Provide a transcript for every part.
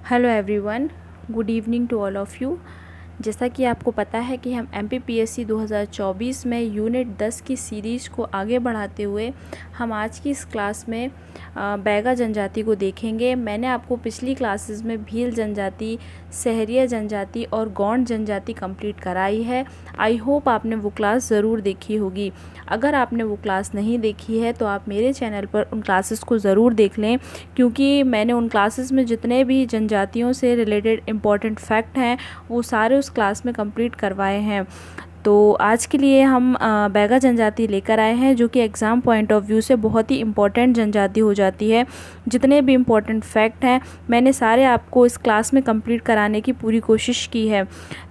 Hello everyone, good evening to all of you. जैसा कि आपको पता है कि हम MPPSC 2024 में यूनिट 10 की सीरीज़ को आगे बढ़ाते हुए हम आज की इस क्लास में बैगा जनजाति को देखेंगे। मैंने आपको पिछली क्लासेस में भील जनजाति, सहरिया जनजाति और गौंड जनजाति कंप्लीट कराई है। आई होप आपने वो क्लास ज़रूर देखी होगी। अगर आपने वो क्लास नहीं देखी है तो आप मेरे चैनल पर उन क्लासेस को ज़रूर देख लें, क्योंकि मैंने उन क्लासेस में जितने भी जनजातियों से रिलेटेड इम्पॉर्टेंट फैक्ट हैं वो सारे उस क्लास में कंप्लीट करवाए हैं। तो आज के लिए हम बैगा जनजाति लेकर आए हैं, जो कि एग्ज़ाम पॉइंट ऑफ व्यू से बहुत ही इम्पॉर्टेंट जनजाति हो जाती है। जितने भी इम्पॉर्टेंट फैक्ट हैं मैंने सारे आपको इस क्लास में कंप्लीट कराने की पूरी कोशिश की है।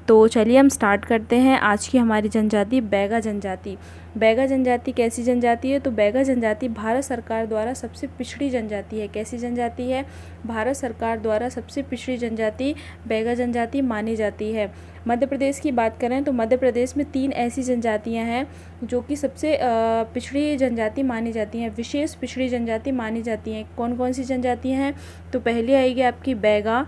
तो चलिए हम स्टार्ट करते हैं आज की हमारी जनजाति बैगा जनजाति। बैगा जनजाति कैसी जनजाति है? तो बैगा जनजाति भारत सरकार द्वारा सबसे पिछड़ी जनजाति है। कैसी जनजाति है? भारत सरकार द्वारा सबसे पिछड़ी जनजाति बैगा जनजाति मानी जाती है। मध्य प्रदेश की बात करें तो मध्य प्रदेश में 3 ऐसी जनजातियां हैं जो कि सबसे पिछड़ी जनजाति मानी जाती हैं, विशेष पिछड़ी जनजाति मानी जाती हैं। कौन कौन सी जनजातियां हैं? तो पहली आएगी आपकी बैगा।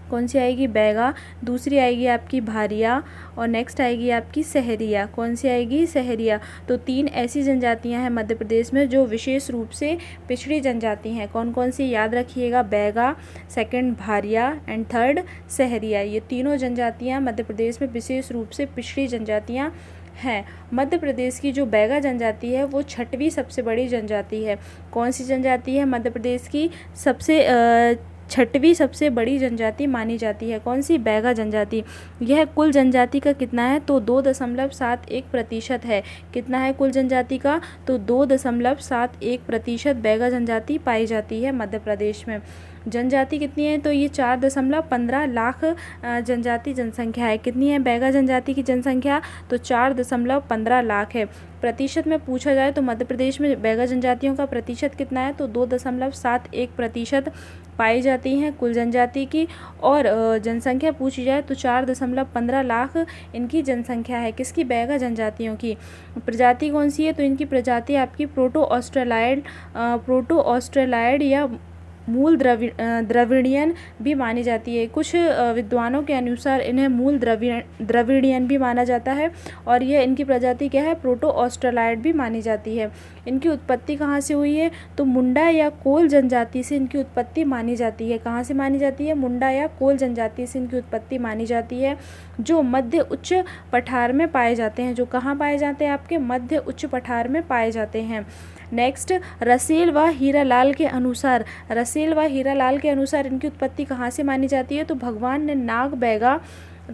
कौन सी आएगी? बैगा। दूसरी आएगी आपकी भारिया और नेक्स्ट आएगी आपकी सहरिया। कौन सी आएगी? सहरिया। तो 3 ऐसी जनजातियां हैं मध्य प्रदेश में जो विशेष रूप से पिछड़ी जनजाति हैं। कौन कौन सी? याद रखिएगा, Baiga, second Bharia and third Sahariya. ये तीनों जनजातियां मध्य प्रदेश में विशेष रूप से पिछड़ी जनजातियां हैं। मध्य प्रदेश की जो बैगा जनजाति है वो 6वीं सबसे बड़ी जनजाति है। कौन सी जनजाति है? मध्य प्रदेश की सबसे 6वीं सबसे बड़ी जनजाति मानी जाती है। कौन सी? बैगा जनजाति। यह कुल जनजाति का कितना है? तो 2.71% है। कितना है कुल जनजाति का? तो 2.71% बैगा जनजाति पाई जाती है मध्य प्रदेश में। जनजाति कितनी है? तो ये 4.15 लाख जनजाति जनसंख्या है। कितनी है बैगा जनजाति की जनसंख्या? तो 4.15 लाख है। प्रतिशत में पूछा जाए तो मध्य प्रदेश में बैगा जनजातियों का प्रतिशत कितना है? तो 2.71% पाई जाती हैं कुल जनजाति की। और जनसंख्या पूछी जाए तो 4.15 लाख इनकी जनसंख्या है। किसकी? बैगा जनजातियों की। प्रजाति कौन सी है? तो इनकी प्रजाति आपकी प्रोटो ऑस्ट्रेलाइड या मूल द्रविड़ियन भी मानी जाती है। कुछ विद्वानों के अनुसार इन्हें मूल द्रविड़ियन भी माना जाता है और यह इनकी प्रजाति क्या है? प्रोटो ऑस्ट्रेलाइड भी मानी जाती है। इनकी उत्पत्ति कहाँ से हुई है? तो मुंडा या कोल जनजाति से इनकी उत्पत्ति मानी जाती है। कहाँ से मानी जाती है? मुंडा या कोल जनजाति से इनकी उत्पत्ति मानी जाती है, जो मध्य उच्च पठार में पाए जाते हैं। जो कहाँ पाए जाते हैं? आपके मध्य उच्च पठार में पाए जाते हैं। नेक्स्ट, रसेल व हीरालाल के अनुसार इनकी उत्पत्ति कहाँ से मानी जाती है? तो भगवान ने नाग बैगा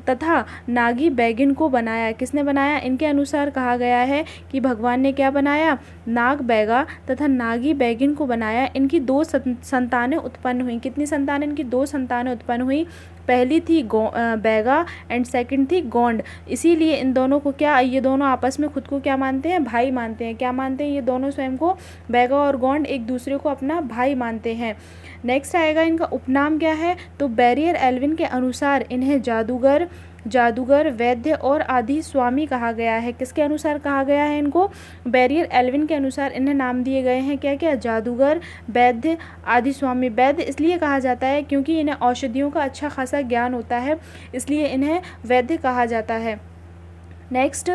तथा नागी बैगिन को बनाया। किसने बनाया? इनके अनुसार कहा गया है कि भगवान ने क्या बनाया? नाग बैगा तथा नागी बैगिन को बनाया। इनकी 2 संतानें उत्पन्न हुई। कितनी संतानें? इनकी 2 संतानें उत्पन्न हुई। पहली थी बैगा एंड सेकंड थी गोंड। इसीलिए इन दोनों को क्या, ये दोनों आपस में खुद को क्या मानते हैं? भाई मानते हैं। क्या मानते हैं? ये दोनों स्वयं को, बैगा और गोंड, एक दूसरे को अपना भाई मानते हैं। नेक्स्ट आएगा इनका उपनाम क्या है? तो बैरियर एल्विन के अनुसार इन्हें जादूगर, वैद्य और आदि स्वामी कहा गया है। किसके अनुसार कहा गया है इनको? बैरियर एल्विन के अनुसार इन्हें नाम दिए गए हैं क्या क्या? जादूगर, वैद्य, आदि स्वामी। वैद्य इसलिए कहा जाता है क्योंकि इन्हें औषधियों का अच्छा खासा ज्ञान होता है, इसलिए इन्हें वैद्य कहा जाता है। नेक्स्ट,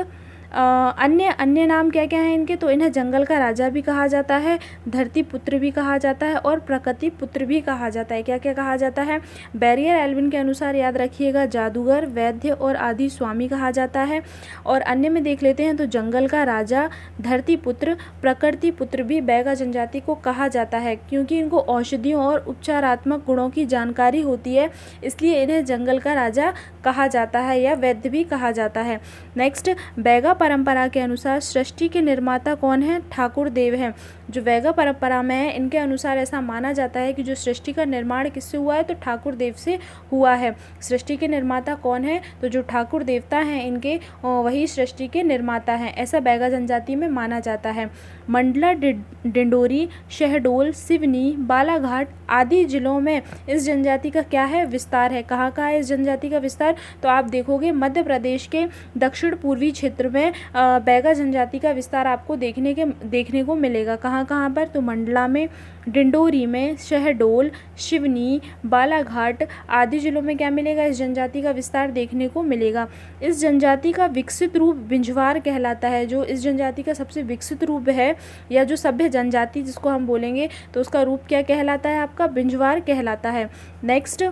अन्य नाम क्या क्या है इनके? तो इन्हें जंगल का राजा भी कहा जाता है, धरती पुत्र भी कहा जाता है और प्रकृति पुत्र भी कहा जाता है। क्या क्या कहा जाता है? बैरियर एल्विन के अनुसार याद रखिएगा, जादूगर, वैद्य और आदि स्वामी कहा जाता है। और अन्य में देख लेते हैं तो जंगल का राजा, धरती पुत्र, प्रकृति पुत्र भी बैगा जनजाति को कहा जाता है, क्योंकि इनको औषधियों और उपचारात्मक गुणों की जानकारी होती है, इसलिए इन्हें जंगल का राजा कहा जाता है या वैद्य भी कहा जाता है। नेक्स्ट, बैगा परंपरा के अनुसार सृष्टि के निर्माता कौन है? ठाकुर देव हैं। जो वैगा परंपरा में है इनके अनुसार ऐसा माना जाता है कि जो सृष्टि का निर्माण किससे हुआ है? तो ठाकुर देव से हुआ है। सृष्टि के निर्माता कौन है? तो जो ठाकुर देवता हैं इनके, वही सृष्टि के निर्माता हैं, ऐसा बैगा जनजाति में माना जाता है। मंडला, डिंडोरी, शहडोल, सिवनी, बालाघाट आदि जिलों में इस जनजाति का क्या है? विस्तार है। कहाँ कहाँ है इस जनजाति का विस्तार? तो आप देखोगे मध्य प्रदेश के दक्षिण पूर्वी क्षेत्र में बैगा जनजाति का विस्तार आपको देखने को मिलेगा। कहाँ कहाँ कहाँ पर, तो मंडला में, डिंडोरी में, शहडोल, सिवनी, बालाघाट आदि जिलों में क्या मिलेगा, इस जनजाति का विस्तार देखने को मिलेगा। इस जनजाति का विकसित रूप बिंजवार कहलाता है। जो इस जनजाति का सबसे विकसित रूप है या जो सभ्य जनजाति जिसको हम बोलेंगे, तो उसका रूप क्या कहलाता है, आपका बिंजवार कहलाता है। नेक्स्ट,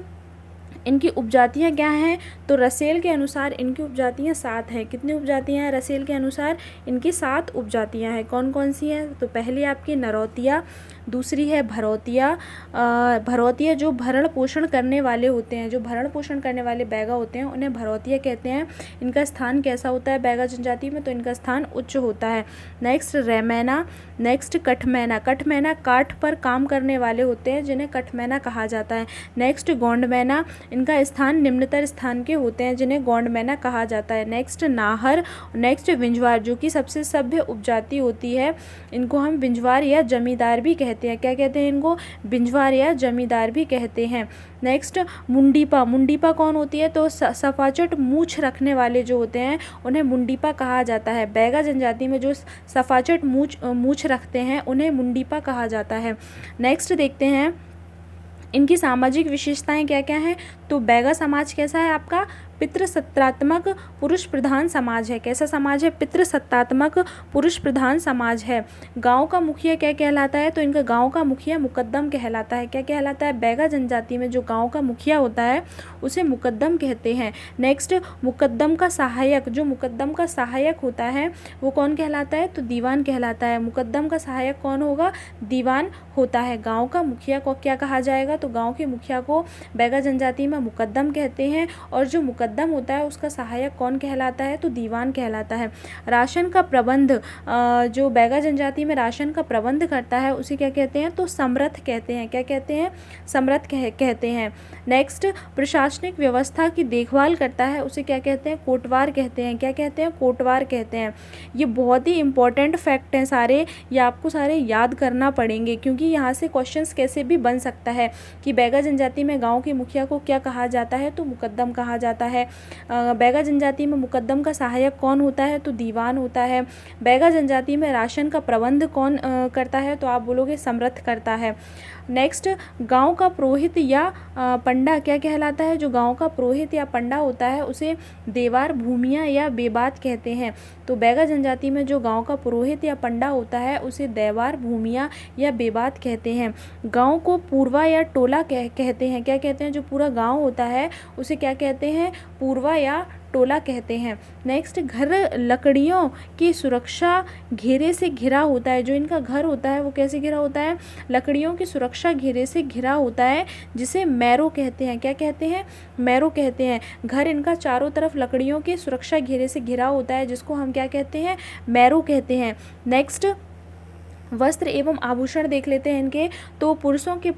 इनकी उपजातियाँ क्या हैं, तो रसेल के अनुसार इनकी उपजातियाँ 7 हैं। कितनी उपजातियाँ हैं रसेल के अनुसार, इनकी 7 उपजातियाँ हैं। कौन कौन सी हैं, तो पहली आपकी नरौतिया, दूसरी है भरौतिया। भरौतिया जो भरण पोषण करने वाले होते हैं, जो भरण पोषण करने वाले बैगा होते हैं उन्हें भरौतिया कहते हैं। इनका स्थान कैसा होता है बैगा जनजाति में, तो इनका स्थान उच्च होता है। Next रेमैना, next कठमैना। कठमैना काठ पर काम करने वाले होते हैं जिन्हें कठमैना कहा जाता है। नेक्स्ट गोंडमैना, इनका स्थान निम्नतर स्थान के होते हैं जिन्हें गोंडमैना कहा जाता है। नेक्स्ट नाहर, नेक्स्ट बिंजवार जो कि सबसे सभ्य उपजाति होती है, इनको हम बिंजवार या जमींदार भी कहते हैं। क्या कहते हैं इनको, बिंजवार या जमींदार भी कहते हैं। नेक्स्ट मुंडीपा। मुंडीपा कौन होती है, तो सफाचट मूछ रखने वाले जो होते हैं उन्हें मुंडीपा कहा जाता है। बैगा जनजाति में जो सफाचट मूछ रखते हैं उन्हें मुंडीपा कहा जाता है। नेक्स्ट देखते हैं इनकी सामाजिक विशेषताएं क्या क्या हैं, तो बैगा समाज कैसा है आपका, पितृसत्तात्मक पुरुष प्रधान समाज है। कैसा समाज है, पितृसत्तात्मक पुरुष प्रधान समाज है। गांव का मुखिया क्या कहलाता है, तो इनका गांव का मुखिया मुकद्दम कहलाता है। क्या कहलाता है, बैगा जनजाति में जो गांव का मुखिया होता है उसे मुकद्दम कहते हैं। नेक्स्ट मुकद्दम का सहायक, जो मुकद्दम का सहायक होता है वो कौन कहलाता है, तो दीवान कहलाता है। मुकद्दम का सहायक कौन होगा, दीवान होता है। गाँव का मुखिया को क्या कहा जाएगा, तो गाँव के मुखिया को बैगा जनजाति में मुकद्दम कहते हैं, और जो मुकद्दम होता है उसका सहायक कौन कहलाता है, तो दीवान कहलाता है। राशन का प्रबंध, जो बैगा जनजाति में राशन का प्रबंध करता है उसे क्या कहते हैं, तो समरथ कहते हैं। क्या कहते हैं, समरथ कहते हैं। नेक्स्ट प्रशासनिक व्यवस्था की देखभाल करता है उसे क्या कहते हैं, कोटवार कहते हैं। क्या कहते हैं, कोटवार कहते हैं। ये बहुत ही इंपॉर्टेंट फैक्ट हैं सारे, ये आपको सारे याद करना पड़ेंगे क्योंकि यहाँ से क्वेश्चंस कैसे भी बन सकता है कि बैगा जनजाति में गाँव के मुखिया को क्या कहा जाता है, तो मुकद्दम कहा जाता है। बैगा जनजाति में मुकद्दम का सहायक कौन होता है, तो दीवान होता है। बैगा जनजाति में राशन का प्रबंध कौन करता है, तो आप बोलोगे समरथ करता है। नेक्स्ट गांव का पुरोहित या पंडा क्या कहलाता है, जो गांव का पुरोहित या पंडा होता है उसे देवार भूमिया या बेबात कहते हैं। तो बैगा जनजाति में जो गांव का पुरोहित या पंडा होता है उसे देवार भूमिया या बेबात कहते हैं। गांव को पूर्वा या टोला कहते हैं। क्या कहते हैं, जो पूरा गांव होता है उसे क्या कहते हैं, पूर्वा या टोला कहते हैं। नेक्स्ट घर लकड़ियों की सुरक्षा घेरे से घिरा होता है। जो इनका घर होता है वो कैसे घिरा होता है, लकड़ियों की सुरक्षा घेरे से घिरा होता है जिसे मैरो कहते हैं। क्या कहते हैं, मैरो कहते हैं। घर इनका चारों तरफ लकड़ियों के सुरक्षा घेरे से घिरा होता है जिसको हम क्या कहते हैं, मैरो कहते हैं। नेक्स्ट वस्त्र एवं आभूषण देख लेते हैं इनके, तो पुरुषों के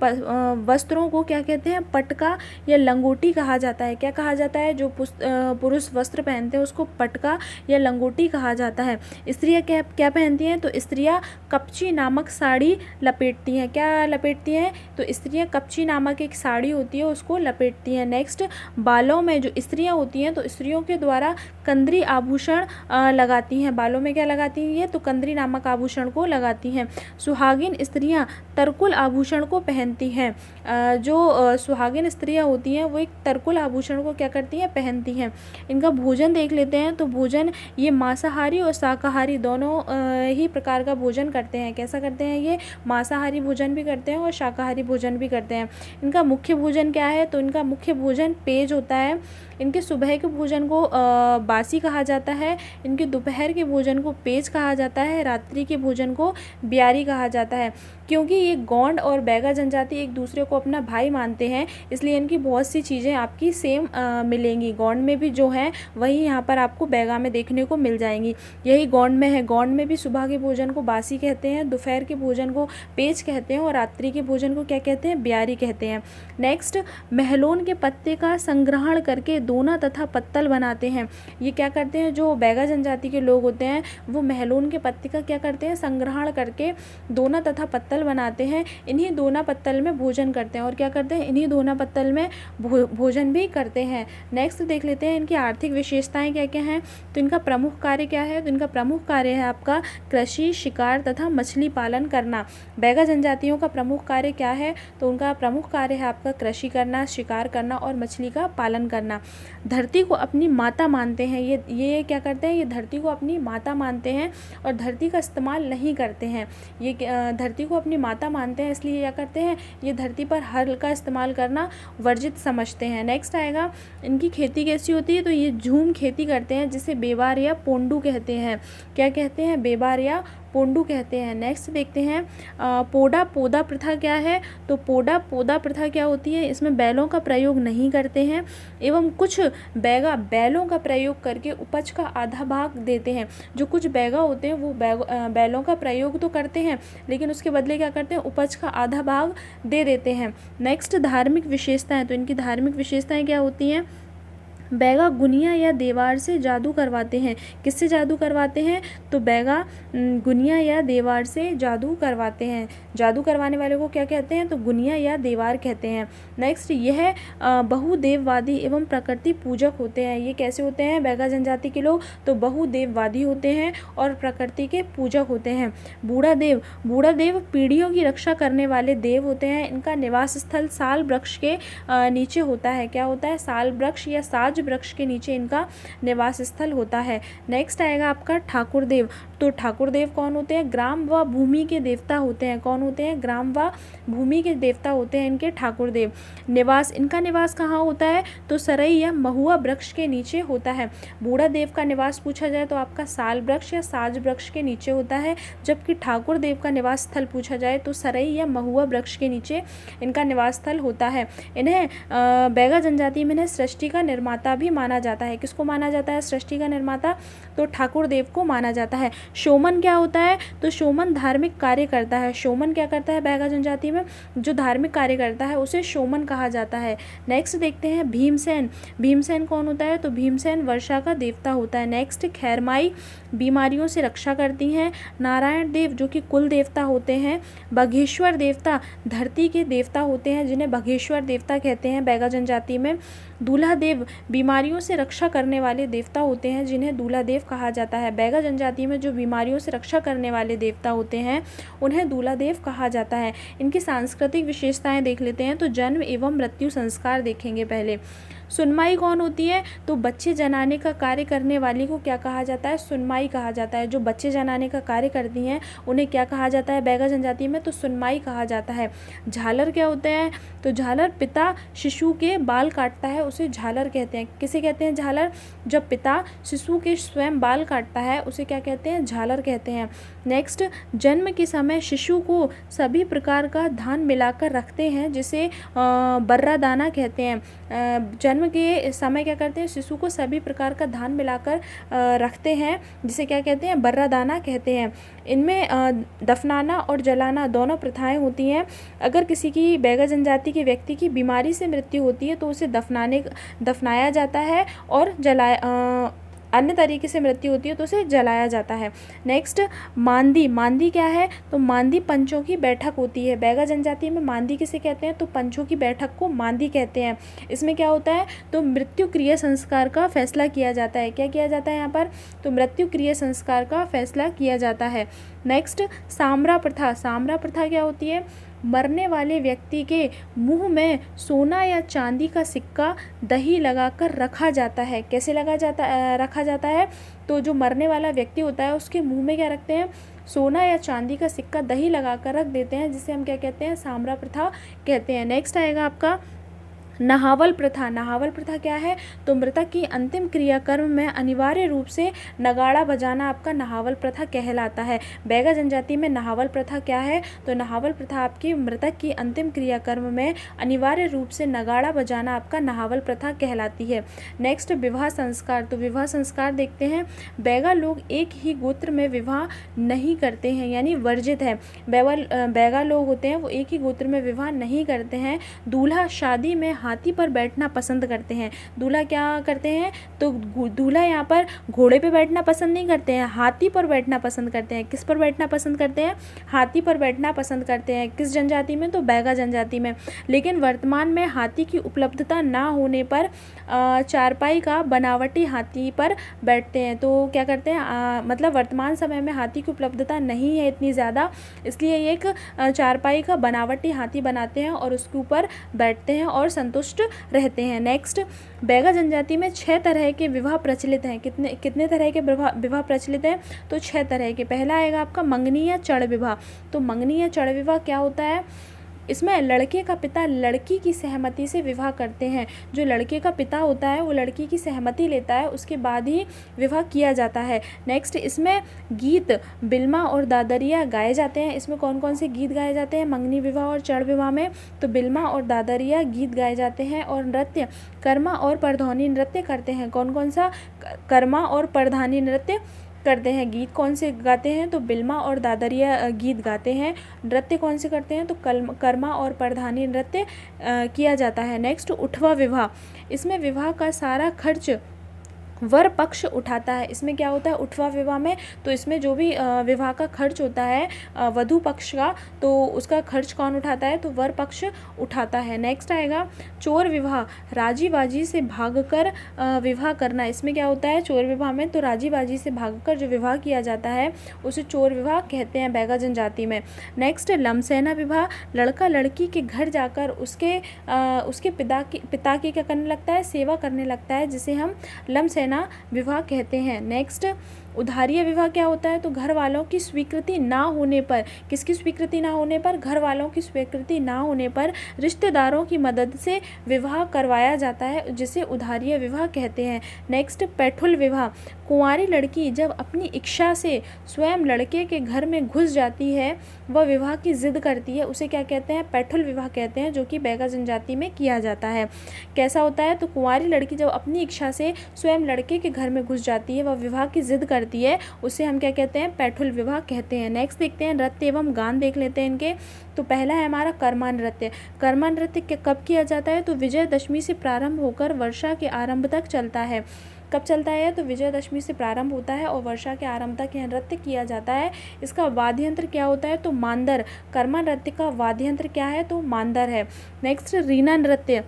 वस्त्रों को क्या कहते हैं, पटका या लंगोटी कहा जाता है। क्या कहा जाता है, जो पुरुष वस्त्र पहनते हैं उसको पटका या लंगोटी कहा जाता है। स्त्रियां क्या पहनती हैं, तो स्त्रियां कपची नामक साड़ी लपेटती हैं। क्या लपेटती हैं, तो स्त्रियां कपची नामक एक साड़ी होती है उसको लपेटती हैं। नेक्स्ट बालों में जो स्त्रियाँ होती हैं तो स्त्रियों के द्वारा कंद्री आभूषण लगाती हैं। बालों में क्या लगाती हैं, ये तो कंद्री नामक आभूषण को लगाती हैं। सुहागिन स्त्रियां तरकुल आभूषण को पहनती हैं। जो सुहागिन स्त्रियां होती हैं वो एक तरकुल आभूषण को क्या करती हैं, पहनती हैं। इनका भोजन देख लेते हैं, तो भोजन ये मांसाहारी और शाकाहारी दोनों ही प्रकार का भोजन करते हैं। कैसा करते हैं, ये मांसाहारी भोजन भी करते हैं और शाकाहारी भोजन भी करते हैं। इनका मुख्य भोजन क्या है, तो इनका मुख्य भोजन पेज होता है। इनके सुबह के भोजन को बासी कहा जाता है, इनके दोपहर के भोजन को पेज कहा जाता है, रात्रि के भोजन को ब्यारी कहा जाता है। क्योंकि ये गोंड और बैगा जनजाति एक दूसरे को अपना भाई मानते हैं इसलिए इनकी बहुत सी चीज़ें आपकी सेम मिलेंगी। गोंड में भी जो है वही यहाँ पर आपको बैगा में देखने को मिल जाएंगी। यही गोंड में है, गोंड में भी सुबह के भोजन को बासी कहते हैं, दोपहर के भोजन को पेज कहते हैं और रात्रि के भोजन को क्या कहते हैं, ब्यारी कहते हैं। नेक्स्ट महलोन के पत्ते का संग्रहण करके दोना तथा पत्तल बनाते हैं। ये क्या करते हैं, जो बैगा जनजाति के लोग होते हैं वो महलोन के पत्ते का क्या करते हैं, संग्रहण करके के दोना तथा पत्तल बनाते हैं। इन्हीं दोना पत्तल में भोजन करते हैं। और क्या करते हैं, इन्हीं दोना पत्तल में भोजन भी करते हैं। नेक्स्ट देख लेते हैं इनकी आर्थिक विशेषताएं क्या क्या हैं। तो इनका प्रमुख कार्य क्या है, तो इनका प्रमुख कार्य है आपका कृषि, शिकार तथा मछली पालन करना। बैगा जनजातियों का प्रमुख कार्य क्या है, तो उनका प्रमुख कार्य है आपका कृषि करना, शिकार करना और मछली का पालन करना। धरती को अपनी माता मानते हैं। ये क्या करते हैं, ये धरती को अपनी माता मानते हैं और धरती का इस्तेमाल नहीं करते हैं। ये धरती को अपनी माता मानते हैं, इसलिए क्या करते हैं, ये धरती पर हल का इस्तेमाल करना वर्जित समझते हैं। नेक्स्ट आएगा इनकी खेती कैसी होती है, तो ये झूम खेती करते हैं जिसे बेबार या पोंडू कहते हैं। क्या कहते हैं, बेबार या पोंडू कहते हैं। नेक्स्ट देखते हैं पोडा पोदा प्रथा क्या है, तो पोडा पोदा प्रथा क्या होती है, इसमें बैलों का प्रयोग नहीं करते हैं एवं कुछ बैगा बैलों का प्रयोग करके उपज का आधा भाग देते हैं। जो कुछ बैगा होते हैं वो बैलों का प्रयोग तो करते हैं लेकिन उसके बदले क्या करते हैं, उपज का आधा भाग दे देते हैं। नेक्स्ट धार्मिक विशेषताएं, तो इनकी धार्मिक विशेषताएं क्या होती हैं। बैगा गुनिया या देवार से जादू करवाते हैं। किससे जादू करवाते हैं, तो बैगा गुनिया या देवार से जादू करवाते हैं। जादू करवाने वाले को क्या कहते हैं, तो गुनिया या देवार कहते हैं। नेक्स्ट यह बहुदेववादी एवं प्रकृति पूजक होते हैं। ये कैसे होते हैं बैगा जनजाति के लोग, तो बहुदेववादी होते हैं और प्रकृति के पूजक होते हैं। बूढ़ा देव पीढ़ियों की रक्षा करने वाले देव होते हैं। इनका निवास स्थल साल वृक्ष के नीचे होता है। क्या होता है, साल वृक्ष या साज वृक्ष के नीचे इनका निवास स्थल होता है। नेक्स्ट आएगा आपका ठाकुर देव। तो ठाकुर देव कौन होते हैं, ग्राम व भूमि के देवता होते हैं। कौन होते हैं, ग्राम व भूमि के देवता होते हैं इनके ठाकुर देव। निवास, इनका निवास कहाँ होता है, तो सरई या महुआ वृक्ष के नीचे होता है। बूढ़ा देव का निवास पूछा जाए तो आपका साल वृक्ष या साज वृक्ष के नीचे होता है, जबकि ठाकुर देव का निवास स्थल पूछा जाए तो सरई या महुआ वृक्ष के नीचे इनका निवास स्थल होता है। इन्हें बैगा जनजाति में इन्हें सृष्टि का निर्माता भी माना जाता है। किसको माना जाता है सृष्टि का निर्माता, तो ठाकुर देव को माना जाता है। शोमन क्या होता है, तो शोमन धार्मिक कार्य करता है। शोमन क्या करता है बैगा जनजाति में, जो धार्मिक कार्य करता है उसे शोमन कहा जाता है। नेक्स्ट देखते हैं भीमसेन। भीमसेन कौन होता है, तो भीमसेन वर्षा का देवता होता है। नेक्स्ट खैरमाई बीमारियों से रक्षा करती हैं। नारायण देव जो कि कुल देवता होते हैं। बघेश्वर देवता धरती के देवता होते हैं जिन्हें बघेश्वर देवता कहते हैं बैगा जनजाति में। दूल्हा देव बीमारियों से रक्षा करने वाले देवता होते हैं जिन्हें दूल्हा देव कहा जाता है। बैगा जनजाति में जो बीमारियों से रक्षा करने वाले देवता होते हैं उन्हें दूल्हा देव कहा जाता है। इनकी सांस्कृतिक विशेषताएं देख लेते हैं। तो जन्म एवं मृत्यु संस्कार देखेंगे पहले। सुनमाई कौन होती है, तो बच्चे जनाने का कार्य करने वाली को क्या कहा जाता है, सुनमाई कहा जाता है। जो बच्चे जनाने का कार्य करती हैं उन्हें क्या कहा जाता है बैगा जनजाति में, तो सुनमाई कहा जाता है। झालर क्या होते हैं, तो झालर पिता शिशु के बाल काटता है उसे झालर कहते हैं। किसे कहते हैं झालर, जब पिता शिशु के स्वयं बाल काटता है उसे क्या कहते हैं, झालर कहते हैं। नेक्स्ट जन्म के समय शिशु को सभी प्रकार का धान मिलाकर रखते हैं जिसे बर्रा दाना कहते हैं। जन्म के समय क्या करते हैं, शिशु को सभी प्रकार का धान मिलाकर रखते हैं जिसे क्या कहते हैं, बर्रा दाना कहते हैं। इनमें दफनाना और जलाना दोनों प्रथाएं होती हैं। अगर किसी की बैगा जनजाति के व्यक्ति की बीमारी से मृत्यु होती है तो उसे दफनाया जाता है और अन्य तरीके से मृत्यु होती है तो उसे जलाया जाता है। नेक्स्ट मांदी क्या है, तो मांदी पंचों की बैठक होती है। बैगा जनजाति में मांदी किसे कहते हैं, तो पंचों की बैठक को मांदी कहते हैं। इसमें क्या होता है, तो मृत्यु क्रिया संस्कार का फैसला किया जाता है। क्या किया जाता है यहाँ पर, तो मृत्यु क्रिया संस्कार का फैसला किया जाता है। नेक्स्ट सामरा प्रथा क्या होती है, मरने वाले व्यक्ति के मुंह में सोना या चांदी का सिक्का दही लगाकर रखा जाता है। कैसे रखा जाता है, तो जो मरने वाला व्यक्ति होता है उसके मुंह में क्या रखते हैं, सोना या चांदी का सिक्का दही लगाकर रख देते हैं जिसे हम क्या कहते हैं, सामरा प्रथा कहते हैं। नेक्स्ट आएगा आपका नहावल प्रथा क्या है, तो मृतक की अंतिम क्रियाकर्म में अनिवार्य रूप से नगाड़ा बजाना आपका नहावल प्रथा कहलाता है। बैगा जनजाति में नहावल प्रथा क्या है, तो नहावल प्रथा आपकी मृतक की अंतिम क्रियाकर्म में अनिवार्य रूप से नगाड़ा बजाना आपका नहावल प्रथा कहलाती है। नेक्स्ट विवाह संस्कार, तो विवाह संस्कार देखते हैं। बैगा लोग एक ही गोत्र में विवाह नहीं करते हैं, यानी वर्जित है। बैगा लोग होते हैं वो एक ही गोत्र में विवाह नहीं करते हैं। दूल्हा शादी में हाथी पर बैठना पसंद करते हैं। दूल्हा क्या करते हैं, तो दूल्हा यहाँ पर घोड़े पे बैठना पसंद नहीं करते हैं, हाथी पर बैठना पसंद करते हैं। किस पर बैठना पसंद करते हैं, हाथी पर बैठना पसंद करते हैं। किस जनजाति में, तो बैगा जनजाति में। लेकिन वर्तमान में हाथी की उपलब्धता ना होने पर चारपाई का बनावटी हाथी पर बैठते हैं। तो क्या करते हैं, मतलब वर्तमान समय में हाथी की उपलब्धता नहीं है इतनी ज़्यादा, इसलिए एक चारपाई का बनावटी हाथी बनाते हैं और उसके ऊपर बैठते हैं और संतुष्ट रहते हैं। नेक्स्ट, बैगा जनजाति में 6 तरह के विवाह प्रचलित हैं। कितने तरह के विवाह प्रचलित हैं, तो 6 तरह के। पहला आएगा आपका मंगनी या चढ़ विवाह। तो मंगनी या चढ़ विवाह क्या होता है, इसमें लड़के का पिता लड़की की सहमति से विवाह करते हैं। जो लड़के का पिता होता है वो लड़की की सहमति लेता है, उसके बाद ही विवाह किया जाता है। नेक्स्ट, इसमें गीत बिल्मा और दादरिया गाए जाते हैं। इसमें कौन कौन से गीत गाए जाते हैं मंगनी विवाह और चढ़ विवाह में, तो बिल्मा और दादरिया गीत गाए जाते हैं। और नृत्य कर्मा और परधौनी नृत्य करते हैं। कौन कौन सा, कर्मा और परधानी नृत्य करते हैं। गीत कौन से गाते हैं, तो बिल्मा और दादरिया गीत गाते हैं। नृत्य कौन से करते हैं, तो कर्मा और परधानी नृत्य किया जाता है। नेक्स्ट, उठवा विवाह। इसमें विवाह का सारा खर्च वर पक्ष उठाता है। इसमें क्या होता है उठवा विवाह में, तो इसमें जो भी विवाह का खर्च होता है वधू पक्ष का, तो उसका खर्च कौन उठाता है, तो वर पक्ष उठाता है। नेक्स्ट आएगा चोर विवाह, राजी बाजी से भागकर विवाह करना। इसमें क्या होता है चोर विवाह में, तो राजी बाजी से भागकर जो विवाह किया जाता है उसे चोर विवाह कहते हैं बैगा जनजाति में। नेक्स्ट, लमसेना विवाह, लड़का लड़की के घर जाकर उसके पिता की क्या करने लगता है, सेवा करने लगता है, जिसे हम लमसेना विवाह कहते हैं। नेक्स्ट, उधारिया विवाह क्या होता है, तो घर वालों की स्वीकृति ना होने पर, किसकी स्वीकृति ना होने पर, घर वालों की स्वीकृति ना होने पर रिश्तेदारों की मदद से विवाह करवाया जाता है, जिसे उधारिया विवाह कहते हैं। नेक्स्ट, पैठुल विवाह, कुंवारी लड़की जब अपनी इच्छा से स्वयं लड़के के घर में घुस जाती है, वह विवाह की जिद करती है, उसे क्या कहते हैं, पैठुल विवाह कहते हैं, जो कि बैगा जनजाति में किया जाता है। कैसा होता है, तो कुंवारी लड़की जब अपनी इच्छा से स्वयं लड़के के घर में घुस जाती है, वह विवाह की जिद करती है, उसे हम क्या कहते हैं, पैठुल विवाह कहते हैं। नेक्स्ट देखते हैं नृत्य एवं गान, देख लेते हैं इनके। तो पहला है हमारा कर्मा नृत्य। कर्मा नृत्य कब किया जाता है, तो विजयदशमी से प्रारंभ होकर वर्षा के आरंभ तक चलता है। कब चलता है, तो विजयदशमी से प्रारंभ होता है और वर्षा के आरंभ तक यह नृत्य किया जाता है। इसका वाद्य यंत्र क्या होता है, तो मांदर। कर्मा नृत्य का वाद्य यंत्र क्या है, तो मांदर है। नेक्स्ट, रीना नृत्य,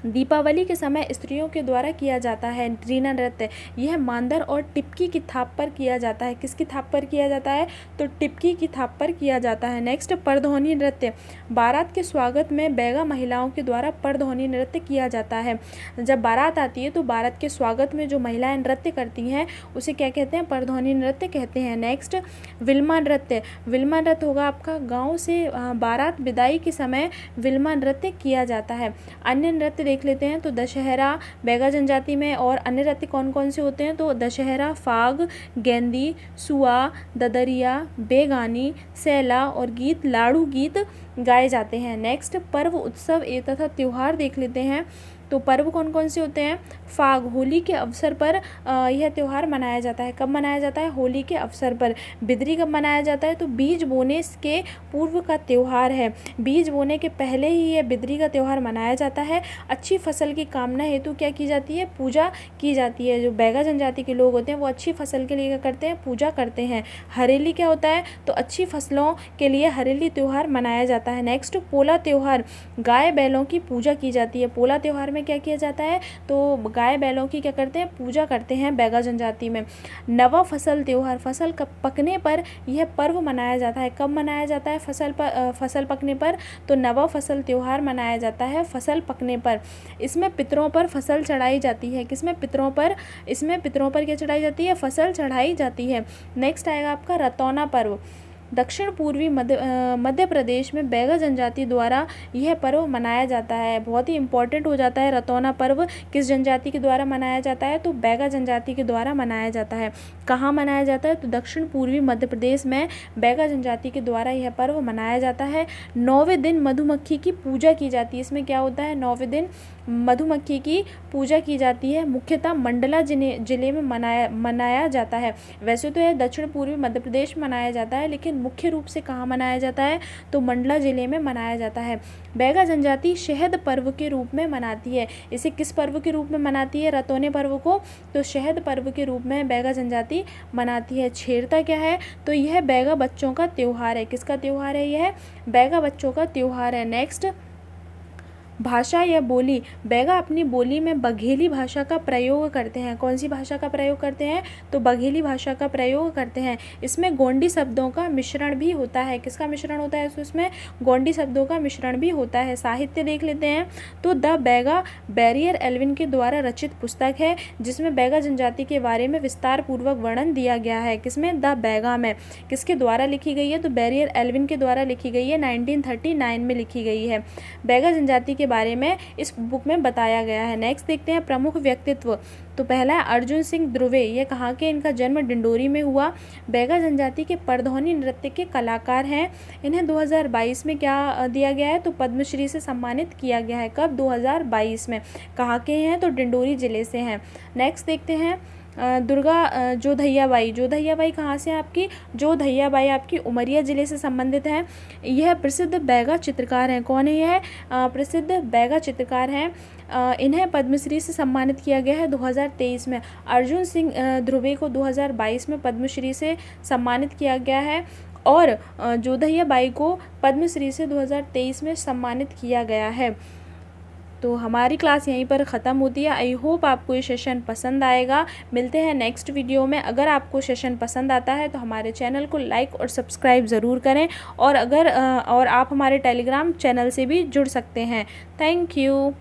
दीपावली के समय स्त्रियों के द्वारा किया जाता है रीना नृत्य। यह मांदर और टिपकी की थाप पर किया जाता है। किसकी थाप पर किया जाता है, तो टिपकी की थाप पर किया जाता है। नेक्स्ट, परधौनी नृत्य, बारात के स्वागत में बैगा महिलाओं के द्वारा परधौनी नृत्य किया जाता है। जब बारात आती है तो बारात के स्वागत में जो महिलाएं नृत्य करती हैं उसे क्या कहते हैं, परधौनी नृत्य कहते हैं। नेक्स्ट, विल्मा नृत्य। विल्मा नृत्य होगा आपका गाँव से बारात विदाई के समय विल्मा नृत्य किया जाता है। अन्य नृत्य देख लेते हैं, तो दशहरा बैगा जनजाति में, और अन्य नृत्य कौन कौन से होते हैं, तो दशहरा, फाग, गेंदी, सुआ, ददरिया, बेगानी, सैला और गीत लाड़ू गीत गाए जाते हैं। नेक्स्ट, पर्व उत्सव तथा त्योहार देख लेते हैं। तो पर्व कौन कौन से होते हैं, फाग, होली के अवसर पर यह त्यौहार मनाया जाता है। कब मनाया जाता है, होली के अवसर पर। बिदरी कब मनाया जाता है, तो बीज बोने के पूर्व का त्यौहार है। बीज बोने के पहले ही यह बिदरी का त्यौहार मनाया जाता है। अच्छी फसल की कामना हेतु क्या की जाती है, पूजा की जाती है। जो बैगा जनजाति के लोग होते हैं वो अच्छी फसल के लिए क्या करते हैं, पूजा करते हैं। हरेली क्या होता है, तो अच्छी फसलों के लिए हरेली त्यौहार मनाया जाता है। नेक्स्ट, पोला त्यौहार, गाय बैलों की पूजा की जाती है। पोला त्यौहार में क्या किया जाता है, तो गाय बैलों की क्या करते हैं, पूजा करते हैं बैगा जनजाति में। नवा फसल त्यौहार, फसल पकने पर यह पर्व मनाया जाता है। कब मनाया जाता है, फसल पकने पर, तो नवा फसल त्यौहार मनाया जाता है फसल पकने पर। इसमें पितरों पर फसल चढ़ाई जाती है। किसमें, पितरों पर। इसमें पितरों पर क्या चढ़ाई जाती है, फसल चढ़ाई जाती है। नेक्स्ट आएगा आपका रतौना पर्व। दक्षिण पूर्वी मध्य प्रदेश में बैगा जनजाति द्वारा यह पर्व मनाया जाता है। बहुत ही इंपॉर्टेंट हो जाता है। रतौना पर्व किस जनजाति के द्वारा मनाया जाता है, तो बैगा जनजाति के द्वारा मनाया जाता है। कहाँ मनाया जाता है, तो दक्षिण पूर्वी मध्य प्रदेश में बैगा जनजाति के द्वारा यह पर्व मनाया जाता है। 9वें दिन मधुमक्खी की पूजा की जाती है। इसमें क्या होता है, 9वें दिन मधुमक्खी की पूजा की जाती है, मुख्यतः मंडला जिले में मनाया जाता है। वैसे तो यह दक्षिण पूर्वी मध्य प्रदेश में मनाया जाता है, लेकिन मुख्य रूप से कहाँ मनाया जाता है, तो मंडला जिले में मनाया जाता है। बैगा जनजाति शहद पर्व के रूप में मनाती है। इसे किस पर्व के रूप में मनाती है, रतौने पर्व को, तो शहद पर्व के रूप में बैगा जनजाति मनाती है। छेरता क्या है, तो यह बैगा बच्चों का त्योहार है। किसका त्योहार है, यह बैगा बच्चों का त्योहार है। नेक्स्ट, भाषा या बोली। बैगा अपनी बोली में बघेली भाषा का प्रयोग करते हैं। कौन सी भाषा का प्रयोग करते हैं, तो बघेली भाषा का प्रयोग करते हैं। इसमें गोंडी शब्दों का मिश्रण भी होता है। किसका मिश्रण होता है, तो इसमें गोंडी शब्दों का मिश्रण भी होता है। साहित्य देख लेते हैं, तो द बैगा बैरियर एल्विन के द्वारा रचित पुस्तक है, जिसमें बैगा जनजाति के बारे में विस्तार पूर्वक वर्णन दिया गया है। किसमें, द बैगा में। किसके द्वारा लिखी गई है, तो बैरियर एल्विन के द्वारा लिखी गई है, 1939 में लिखी गई है। बैगा जनजाति के बारे में इस बुक में बताया गया है। नेक्स्ट देखते हैं प्रमुख व्यक्तित्व। तो पहला है अर्जुन सिंह ध्रुवे। ये कहाँ के, इनका जन्म डिंडोरी में हुआ। बैगा जनजाति के परधौनी नृत्य के कलाकार हैं। इन्हें 2022 में क्या दिया गया है, तो पद्मश्री से सम्मानित किया गया है। कब, 2022 में। कहाँ के हैं, तो डिंडोरी जिले से हैं। नेक्स्ट देखते हैं दुर्गा जोधैया बाई। जोधैया बाई कहाँ से है आपकी, जोधैया बाई आपकी उमरिया जिले से संबंधित है। यह प्रसिद्ध बैगा चित्रकार हैं। कौन है यह, प्रसिद्ध बैगा चित्रकार हैं। इन्हें पद्मश्री से सम्मानित किया गया है 2023 में। अर्जुन सिंह ध्रुवे को 2022 में पद्मश्री से सम्मानित किया गया है, और जोधैया बाई को पद्मश्री से 2023 में सम्मानित किया गया है। तो हमारी क्लास यहीं पर ख़त्म होती है। आई होप आपको ये सेशन पसंद आएगा। मिलते हैं नेक्स्ट वीडियो में। अगर आपको सेशन पसंद आता है तो हमारे चैनल को लाइक और सब्सक्राइब ज़रूर करें, और आप हमारे टेलीग्राम चैनल से भी जुड़ सकते हैं। Thank you.